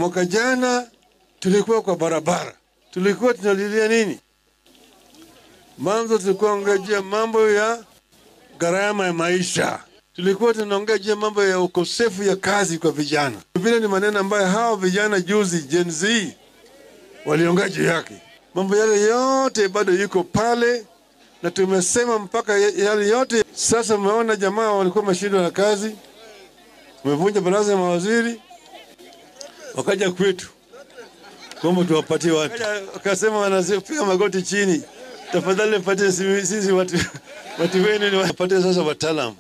Mwaka jana tulikuwa kwa barabara. Tulikuwa tunalilia nini? Mwanzo tulikuwa tunaongea mambo ya gharama ya maisha. Tulikuwa tunaongea mambo ya ukosefu ya kazi kwa vijana. Vile ni maneno ambayo hao vijana juzi Gen Z waliongea juu yake. Mambo yale yote bado yuko pale na tumesema mpaka yale yote. Sasa umeona jamaa walikuwa mashindwa na kazi. Tumevunja baraza ya mawaziri. Wakaja kwetu. Kwamba tuwapatie watu. Wakasema wanapiga magoti chini. Tafadhali mpatie sisi watu wenu ni wapatie sasa wataalamu.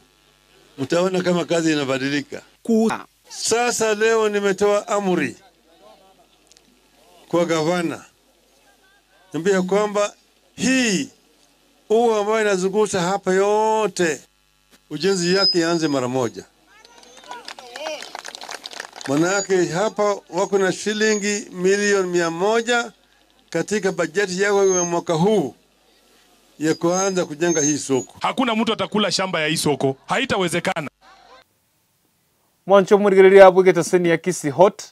Mtaona kama kazi inabadilika. Sasa leo nimetoa amri kwa gavana. Niambia kwamba hii ambayo inazunguka hapa yote ujenzi yake ianze mara moja. Manake hapa wako na shilingi milioni 100 katika bajeti yao ya mwaka huu ya kuanza kujenga hii soko. Hakuna mtu atakula shamba ya hii soko. Haitawezekana. Mwancho murigereria abugete seni ya kisi hot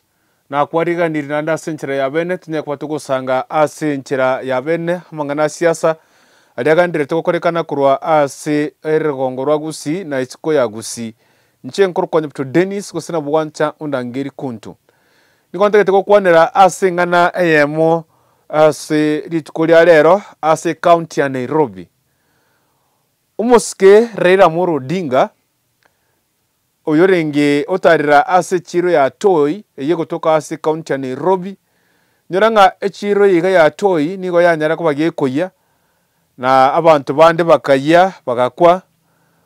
na kwariga nirinanda senchera ya bene tunya kwatugo sanga asenchera ya bene mangana siasa ariagandire tukorekana kurwa ase eregongo rwa gusi na isiko ya gusi nche nkuru kwa nyepto Dennis kusina bwancha undangeri kuntu nikontegete ko kwanera ase ngana eyemo ase litukulia lero ase county ya Nairobi umuske Raila Amolo Odinga oyorenge otarira ase chiro ya Toi eye kutoka ase county ya Nairobi nyoranga echiro yiga ya Toi nigo yanyara ko bagikoya na abantu bande bakaya bagakwa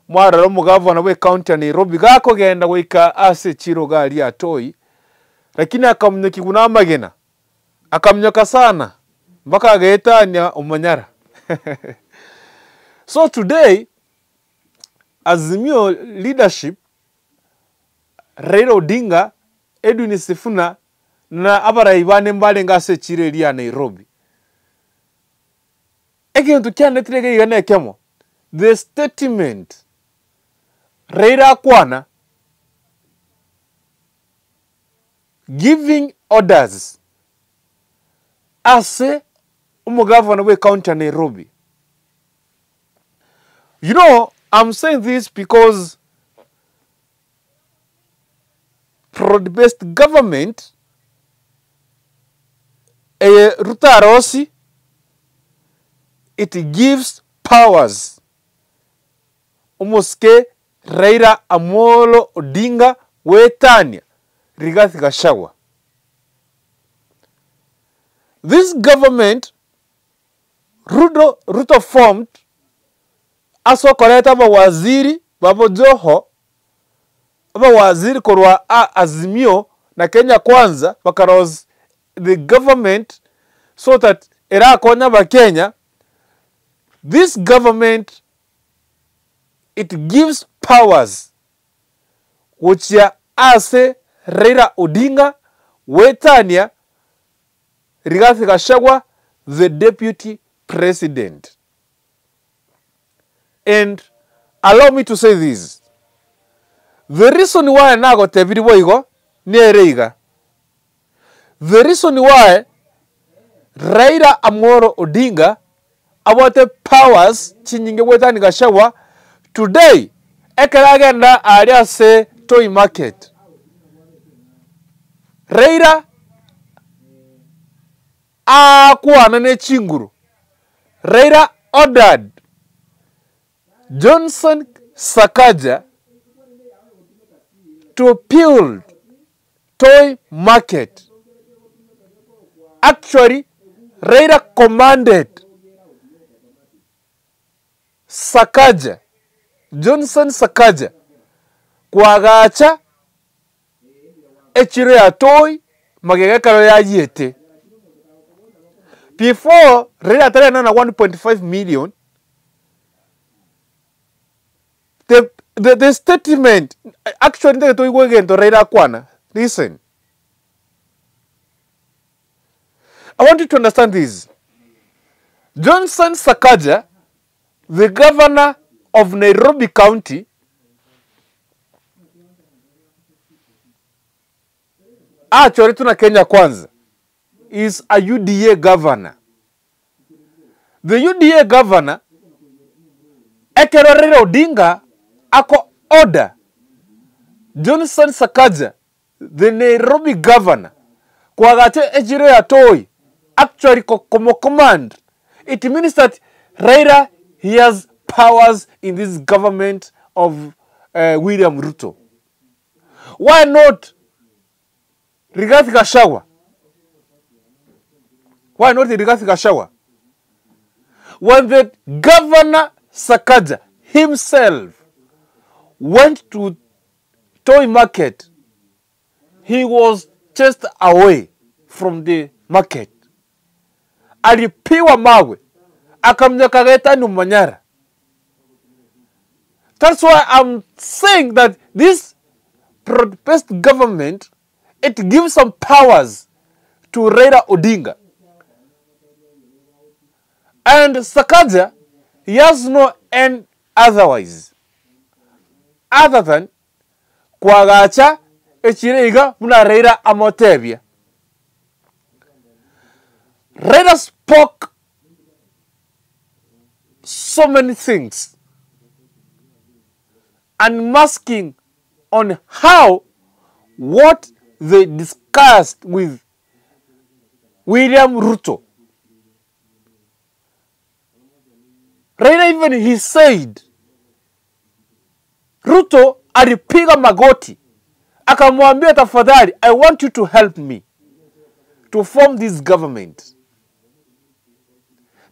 mwararo mugavana we county ya Nairobi gako genda goika ase chiro gali ya Toi lakini akamnyoki kuna magena akamnyoka sana mpaka agetanya umanyara. So today Azimio leadership Raila Odinga Edwin Sifuna na abarayibane mbale ngase chire ya Nairobi ekintu kyanetirege igane kemo the statement Raila Kwana giving orders ase umugavana we county ya Nairobi. You know, I'm saying this because broad-based government Ruta Rossi, it gives powers umuske Raila Amolo Odinga wetania Rigathi Gachagua. This government Ruto formed aso koleta mawaziri babo Joho waziri korwa Azimio na Kenya Kwanza because the government so that era konya ba Kenya. This government it gives powers which ya ase Raila Odinga wetania Rigathi Gachagua the deputy president. And allow me to say this. The reason why nago tebiri boigo ni ereiga. The reason why Raila Amolo Odinga about the powers chinyinge wetani Gachagua today ekeragenda aria se Toi market. Raila akwana ne chinguru. Raila ordered Johnson Sakaja to build Toi market. Actually, Raila commanded Sakaja, Johnson Sakaja, kwagacha echiro ya Toi magegekaro ya yete. Before Raila tare na 1.5 million, the statement actually the to go again to Raila Kwana. Listen, I want you to understand this. Johnson Sakaja, the governor of Nairobi County, Actually, tuna Kenya Kwanza is a UDA governor. The UDA governor, Raila Odinga, ako order Johnson Sakaja, the Nairobi governor, kwagate ejiro ya Toi, actually como command. It means that Raila, he has powers in this government of William Ruto. Why not Rigathi Gachagua? Why not Rigathi Gachagua? When the governor Sakaja himself went to Toi market, he was chased away from the market. Alipiwa mawe, akamnyakageta Manyara. That's why I'm saying that this broad-based government, it gives some powers to Raila Odinga. And Sakaja, he has no end otherwise, other than kwagacha echirega muna Raila amotebia. Raila spoke so many things, unmasking on how what they discussed with William Ruto. Raila even he said, Ruto alipiga magoti, akamwambia tafadhali, I want you to help me to form this government.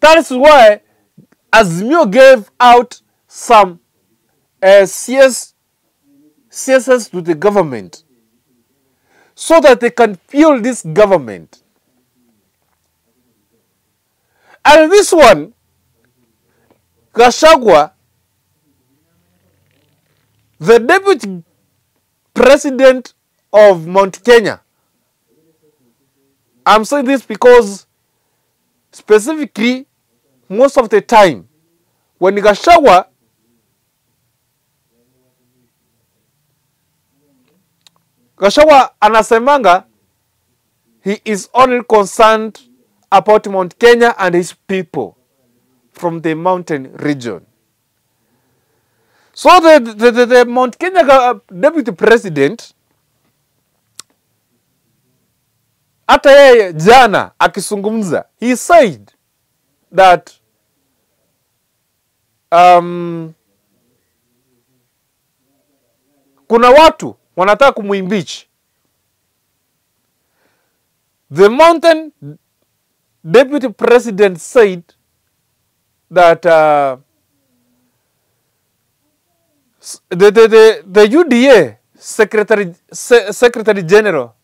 That is why Azimio gave out some CSS to the government so that they can fuel this government. And this one, Gachagua, the deputy president of Mount Kenya. I'm saying this because specifically, most of the time, when Gachagua anasemanga, he is only concerned about Mount Kenya and his people from the mountain region. So the Mount Kenya deputy president, hata yeye jana akizungumza, he said that kuna watu wanataka kumuimpeach. The mountain deputy president said that the UDA secretary general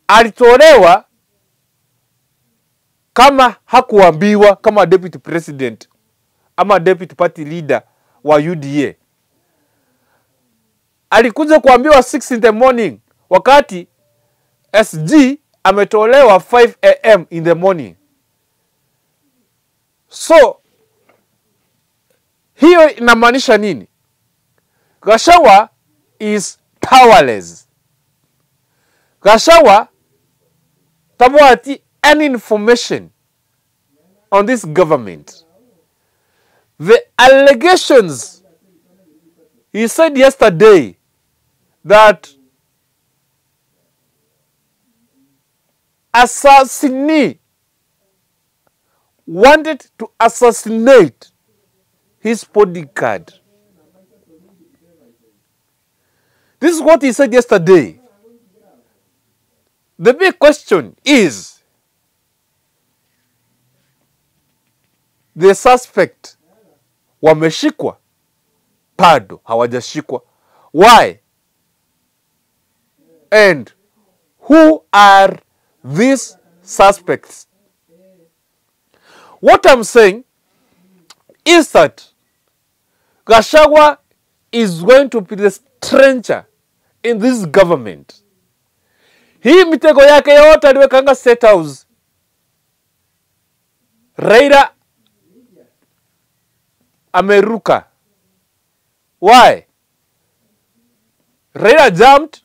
alitolewa kama hakuambiwa kama deputy president ama deputy party leader wa UDA. Alikuja kuambiwa 6 in the morning wakati SG ametolewa 5 AM in the morning. So hiyo inamaanisha nini? Gachagua is powerless. Gachagua tabati any information on this government. The allegations, he said yesterday that assassinee wanted to assassinate his bodyguard. This is what he said yesterday. The big question is, the suspect wameshikwa, bado hawajashikwa. Why? And who are these suspects? What I'm saying is that Gachagua is going to be the stranger in this government. Hii mitego yake yote aliwekanga State House. Raila ameruka. Why? Raila jumped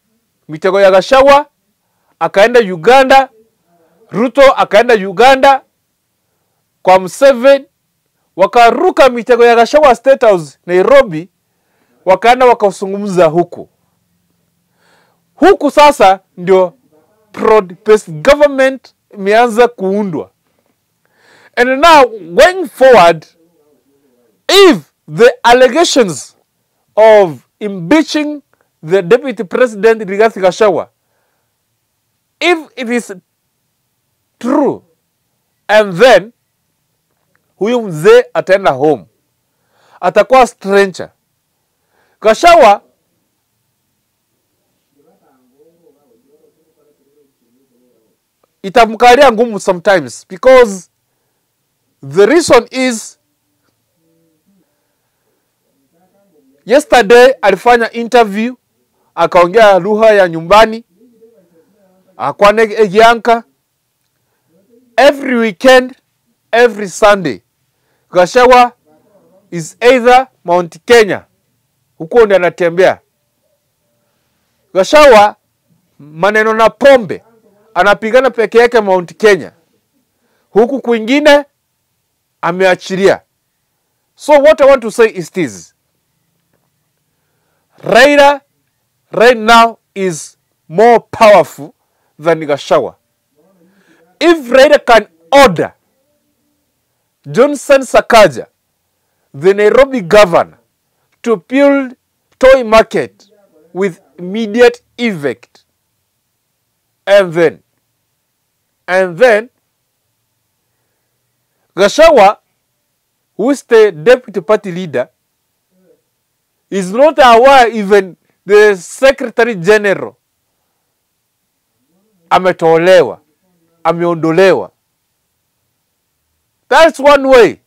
mitego ya Gachagua, akaenda Uganda, Ruto akaenda Uganda kwa Museveni, wakaruka mitego ya Gachagua State House Nairobi, wakaenda wakazungumza huku. Huku sasa ndio broad-based government imeanza kuundwa. And now going forward, if the allegations of impeaching the Deputy President Rigathi Gachagua, if it is true, and then huyu mzee ataenda home, atakuwa stranger. Gachagua itamkalia ngumu sometimes, because the reason is yesterday alifanya interview, akaongea lugha ya nyumbani, akwane egianka. Every weekend, every Sunday, Gachagua is either Mount Kenya, huko ndiye anatembea. Gachagua maneno na pombe anapigana peke yake Mount Kenya, huku kwingine ameachilia. So what I want to say is this: Raila right now is more powerful than Gachagua. If Raila can order Johnson Sakaja, the Nairobi governor, to build toy market with immediate effect, and then Gachagua, who is the deputy party leader, is not aware even the secretary general ametolewa, ameondolewa. That's one way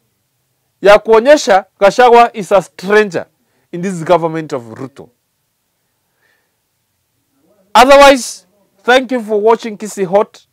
ya kuonyesha Gachagua is a stranger in this government of Ruto. Otherwise, thank you for watching Kisii Hot.